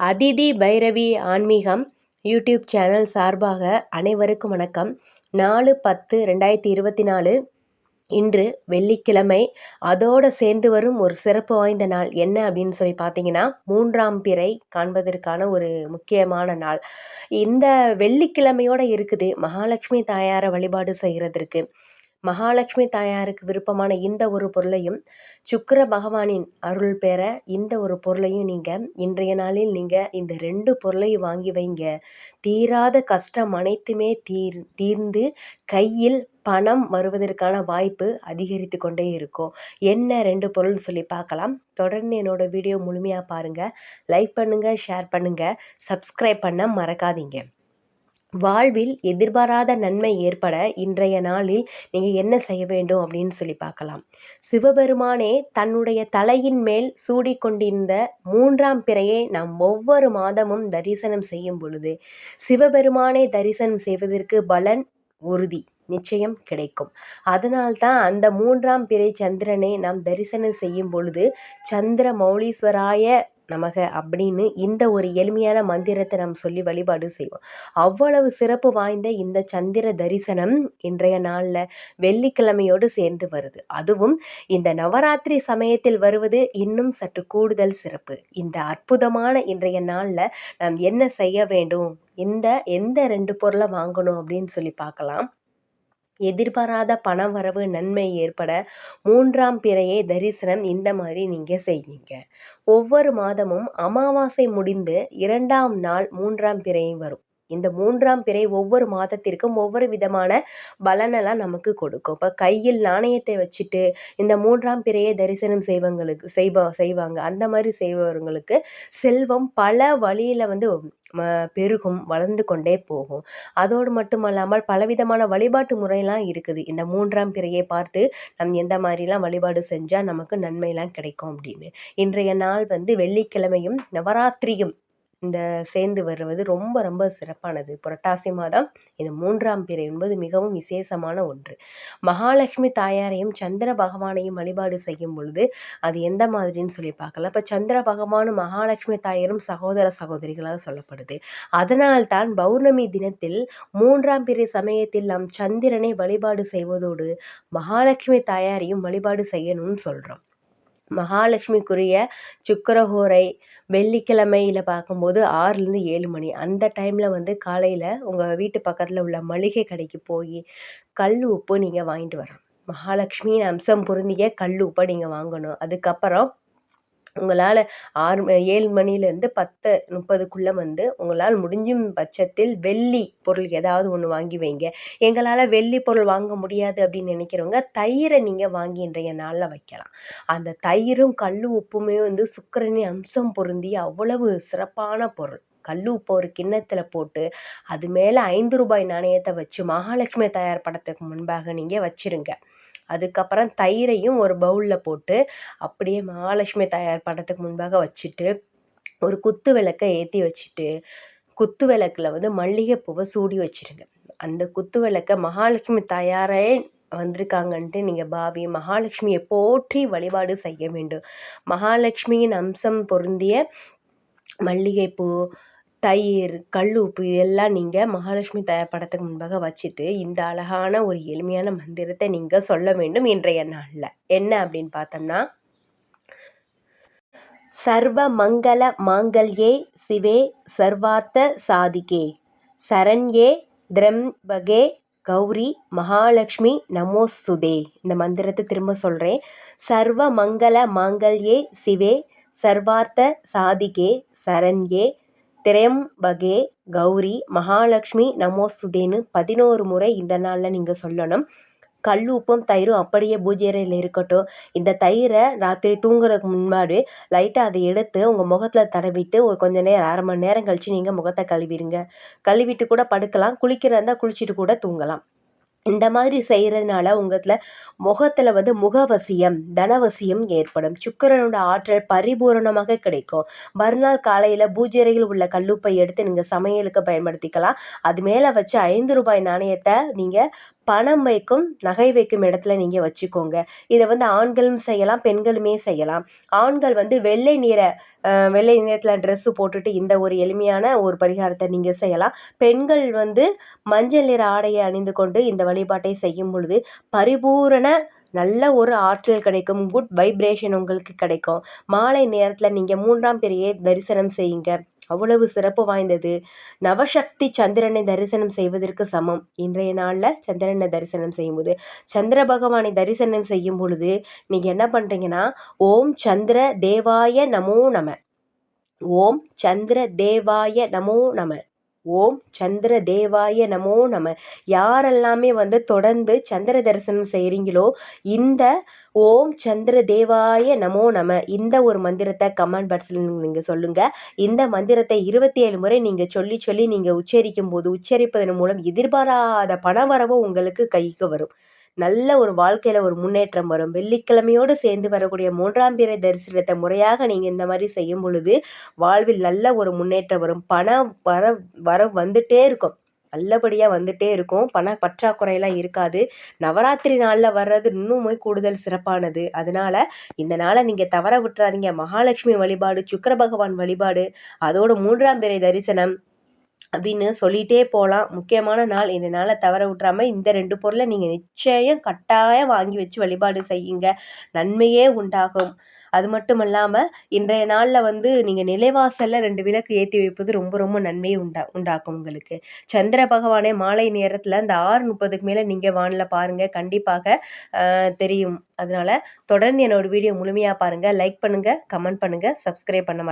அதிதி பைரவி ஆன்மீகம் YouTube channel சார்பாக அனைவருக்கும் வணக்கம். 4/10/2024 இன்று வெள்ளிக்கிழமை. அதோடு சேர்ந்து வரும் ஒரு சிறப்பு வாய்ந்த நாள் என்ன அப்படின்னு சொல்லி பார்த்தீங்கன்னா, 3ஆம் பிறை காண்பதற்கான ஒரு முக்கியமான நாள். இந்த வெள்ளிக்கிழமையோடு இருக்குது மகாலட்சுமி தாயாரை வழிபாடு செய்கிறதற்கு. மகாலட்சுமி தாயாருக்கு விருப்பமான இந்த ஒரு பொருளையும், சுக்கிர பகவானின் அருள் பெற இந்த ஒரு பொருளையும் நீங்கள் இன்றைய நாளில் நீங்கள் இந்த 2 பொருளையும் வாங்கி வைங்க. தீராத கஷ்டம் அனைத்துமே தீர்ந்து கையில் பணம் வருவதற்கான வாய்ப்பு அதிகரித்து கொண்டே இருக்கும். என்ன 2 பொருள்னு சொல்லி பார்க்கலாம். தொடர்ந்து என்னோட வீடியோ முழுமையாக பாருங்கள். லைக் பண்ணுங்கள், ஷேர் பண்ணுங்கள், சப்ஸ்கிரைப் பண்ண மறக்காதீங்க. வாழ்வில் எதிர்பாராத நன்மை ஏற்பட இன்றைய நாளில் நீங்கள் என்ன செய்ய வேண்டும் அப்படின்னு சொல்லி பார்க்கலாம். சிவபெருமானே தன்னுடைய தலையின் மேல் சூடிக்கொண்டிருந்த 3ஆம் பிறையை நாம் ஒவ்வொரு மாதமும் தரிசனம் செய்யும் பொழுது சிவபெருமானை தரிசனம் செய்வதற்கு பலன் உறுதி நிச்சயம் கிடைக்கும். அதனால்தான் அந்த 3ஆம் பிறை சந்திரனை நாம் தரிசனம் செய்யும் பொழுது சந்திர மௌலீஸ்வராய நமக அப்படின்னு இந்த ஒரு எளிமையான மந்திரத்தை நாம் சொல்லி வழிபாடு செய்வோம். அவ்வளவு சிறப்பு வாய்ந்த இந்த சந்திர தரிசனம் இன்றைய நாளில் வெள்ளிக்கிழமையோடு சேர்ந்து வருது. அதுவும் இந்த நவராத்திரி சமயத்தில் வருவது இன்னும் சற்று கூடுதல் சிறப்பு. இந்த அற்புதமான இன்றைய நாளில் நாம் என்ன செய்ய வேண்டும், எந்த 2 பொருளை வாங்கணும் அப்படின்னு சொல்லி பார்க்கலாம். எதிர்பாராத பணவரவு நன்மை ஏற்பட 3ஆம் பிறையை தரிசனம் இந்த மாதிரி நீங்கள் செய்யுங்க. ஒவ்வொரு மாதமும் அமாவாசை முடிந்து 2ஆம் நாள் 3ஆம் பிறை வரும். இந்த 3ஆம் பிறை ஒவ்வொரு மாதத்திற்கும் ஒவ்வொரு விதமான பலனெல்லாம் நமக்கு கொடுக்கும். இப்போ கையில் நாணயத்தை வச்சுட்டு இந்த 3ஆம் பிறையை தரிசனம் செய்வாங்க. அந்த மாதிரி செய்பவர்களுக்கு செல்வம் பல வழியில் பெருகும், வளர்ந்து கொண்டே போகும். அதோடு மட்டுமல்லாமல் பலவிதமான வழிபாட்டு முறையெல்லாம் இருக்குது. இந்த 3ஆம் பிறையை பார்த்து நம் எந்த மாதிரிலாம் வழிபாடு செஞ்சால் நமக்கு நன்மையெல்லாம் கிடைக்கும் அப்படின்னு. இன்றைய நாள் வெள்ளிக்கிழமையும் நவராத்திரியும் இந்த சேர்ந்து வருவது ரொம்ப ரொம்ப சிறப்பானது. புரட்டாசி மாதம் இந்த 3ஆம் பிறை என்பது மிகவும் விசேஷமான ஒன்று. மகாலட்சுமி தாயாரையும் சந்திர பகவானையும் வழிபாடு செய்யும் பொழுது அது எந்த மாதிரின்னு சொல்லி பார்க்கலாம். இப்போ சந்திர பகவானும் மகாலட்சுமி தாயாரும் சகோதர சகோதரிகளாக சொல்லப்படுது. அதனால்தான் பௌர்ணமி தினத்தில் 3ஆம் பிறை சமயத்தில் நாம் சந்திரனை வழிபாடு செய்வதோடு மகாலட்சுமி தாயாரையும் வழிபாடு செய்யணும்னு சொல்கிறோம். மகாலட்சுமிக்குரிய சுக்கிரஹோரை வெள்ளிக்கிழமையில் பார்க்கும்போது 6லேருந்து 7 மணி. அந்த டைமில் காலையில் உங்கள் வீட்டு பக்கத்தில் உள்ள மளிகை கடைக்கு போய் கல் உப்பு நீங்கள் வாங்கிட்டு வரணும். மகாலட்சுமியின் அம்சம் பொருந்திய கல் உப்பை நீங்கள் வாங்கணும். அதுக்கப்புறம் உங்களால் 7 மணிலேருந்து 10:30க்குள்ளே உங்களால் முடிஞ்சும் பட்சத்தில் வெள்ளி பொருள் ஏதாவது ஒன்று வாங்கி வைங்க. எங்களால் வெள்ளி பொருள் வாங்க முடியாது அப்படின்னு நினைக்கிறவங்க தயிரை நீங்கள் வாங்கி இன்றைய நாளில் வைக்கலாம். அந்த தயிரும் கல் உப்புமே சுக்கிரனின் அம்சம் பொருந்திய அவ்வளவு சிறப்பான பொருள். கல் உப்பு ஒரு கிண்ணத்தில் போட்டு அது மேலே 5 ரூபாய் நாணயத்தை வச்சு மகாலட்சுமி தாயார் படத்துக்கு முன்பாக நீங்கள் வச்சிருங்க. அதுக்கப்புறம் தயிரையும் ஒரு பவுலில் போட்டு அப்படியே மகாலட்சுமி தாயார் படத்துக்கு முன்பாக வச்சுட்டு ஒரு குத்து விளக்கை ஏற்றி வச்சுட்டு குத்து விளக்கில் மல்லிகைப்பூவை சூடி வச்சுருங்க. அந்த குத்து விளக்கை மகாலட்சுமி தாயாரே வந்திருக்காங்கன்ட்டு நீங்கள் பாவி மகாலட்சுமியை போற்றி வழிபாடு செய்ய வேண்டும். மகாலட்சுமியின் அம்சம் பொருந்திய மல்லிகைப்பூ, தயிர், கல் உப்பு இதெல்லாம் நீங்கள் மகாலட்சுமி தாயார் படத்துக்கு முன்பாக வச்சுட்டு இந்த அழகான ஒரு எளிமையான மந்திரத்தை நீங்கள் சொல்ல வேண்டும் இன்றைய நாளில். என்ன அப்படின்னு பார்த்தோம்னா, சர்வ மங்கள மாங்கல்யே சிவே சர்வார்த்த சாதிகே சரண்யே திரம்பகே கௌரி மகாலட்சுமி நமோஸ்துதே. இந்த மந்திரத்தை திரும்ப சொல்கிறேன். சர்வ மங்கள மாங்கல்யே சிவே சர்வார்த்த சாதிகே சரண்யே திரம்பகே கௌரி மகாலட்சுமி நமோஸ்துதேன்னு 11 முறை இந்த நாளில் நீங்கள் சொல்லணும். கல் உப்பும் தயிரும் அப்படியே பூஜை அறையில் இருக்கட்டும். இந்த தயிரை ராத்திரி தூங்குறதுக்கு முன்னாடி லைட்டாக அதை எடுத்து உங்கள் முகத்தில் தடவிட்டு ஒரு கொஞ்ச நேரம் 1/2 மணி நேரம் கழித்து நீங்கள் முகத்தை கழுவிடுங்க. கழுவிட்டு கூட படுக்கலாம். குளிக்கிறதா இருந்தால் குளிச்சுட்டு கூட தூங்கலாம். இந்த மாதிரி செய்கிறதுனால முகத்தில் முகவசியம், தனவசியம் ஏற்படும். சுக்கிரனோட ஆற்றல் பரிபூரணமாக கிடைக்கும். மறுநாள் காலையில் பூஜை அறையில் உள்ள கல்லுப்பை எடுத்து நீங்கள் சமையலுக்கு பயன்படுத்திக்கலாம். அது மேலே வச்சு 5 ரூபாய் நாணயத்தை நீங்கள் பணம் வைக்கும் நகை வைக்கும் இடத்துல நீங்கள் வச்சுக்கோங்க. இதை வந்து ஆண்களும் செய்யலாம், பெண்களுமே செய்யலாம். ஆண்கள் வந்து வெள்ளை நிறத்தில் ட்ரெஸ்ஸு போட்டுட்டு இந்த ஒரு எளிமையான ஒரு பரிகாரத்தை நீங்கள் செய்யலாம். பெண்கள் வந்து மஞ்சள் நிற ஆடையை அணிந்து கொண்டு இந்த வழிபாட்டை செய்யும் பொழுது பரிபூரண நல்ல ஒரு ஆற்றல் கிடைக்கும், குட் வைப்ரேஷன் உங்களுக்கு கிடைக்கும். மாலை நேரத்தில் நீங்கள் 3ஆம் பிறையை தரிசனம் செய்யுங்க, அவ்வளவு சிறப்பு வாய்ந்தது. நவசக்தி சந்திரனை தரிசனம் செய்வதற்கு சமம். இன்றைய நாளில் சந்திரனை தரிசனம் செய்யும்போது, சந்திர பகவானை தரிசனம் செய்யும் பொழுது நீங்கள் என்ன பண்ணுறீங்கன்னா, ஓம் சந்திர தேவாய நமோ நம, ஓம் சந்திர தேவாய நமோ நம, ஓம் சந்திர தேவாய நமோ நம. யாரெல்லாமே வந்து தொடர்ந்து சந்திர தரிசனம் செய்கிறீங்களோ இந்த ஓம் சந்திர தேவாய நமோ நம இந்த ஒரு மந்திரத்தை கமெண்ட் பாக்ஸில் நீங்கள் சொல்லுங்கள். இந்த மந்திரத்தை 27 முறை நீங்கள் சொல்லி நீங்கள் உச்சரிப்பதன் மூலம் எதிர்பாராத பணவரவு உங்களுக்கு கைக்கு வரும். நல்ல ஒரு வாழ்க்கையில் ஒரு முன்னேற்றம் வரும். வெள்ளிக்கிழமையோடு சேர்ந்து வரக்கூடிய 3ஆம் பிறை தரிசனத்தை முறையாக நீங்கள் இந்த மாதிரி செய்யும் பொழுது வாழ்வில் நல்ல ஒரு முன்னேற்றம் வரும். பணம் வர வந்துட்டே இருக்கும், நல்லபடியாக வந்துட்டே இருக்கும். பண பற்றாக்குறையெல்லாம் இருக்காது. நவராத்திரி நாளில் வர்றது இன்னுமே கூடுதல் சிறப்பானது. அதனால் இந்த நாளை நீங்கள் தவற விட்டுறாதீங்க. மகாலட்சுமி வழிபாடு, சுக்கிர பகவான் வழிபாடு, அதோட 3ஆம் பிறை தரிசனம் அப்படின்னு சொல்லிகிட்டே போகலாம். முக்கியமான நாள். இந்த நாளை தவற விட்டுறாமல் இந்த 2 பொருளை நீங்கள் நிச்சயம் கட்டாயம் வாங்கி வச்சு வழிபாடு செய்யுங்க, நன்மையே உண்டாகும். அது மட்டும் இல்லாமல் இன்றைய நாளில் வந்து நீங்கள் நிலைவாசலில் 2 விளக்கு ஏற்றி வைப்பது ரொம்ப ரொம்ப நன்மையை உண்டாக்கும் உங்களுக்கு. சந்திர பகவானே மாலை நேரத்தில் இந்த 6:30க்கு மேலே நீங்கள் வானில் பாருங்கள், கண்டிப்பாக தெரியும். அதனால் தொடர்ந்து என்னோடய வீடியோ முழுமையாக பாருங்கள். லைக் பண்ணுங்கள், கமெண்ட் பண்ணுங்கள், சப்ஸ்கிரைப் பண்ண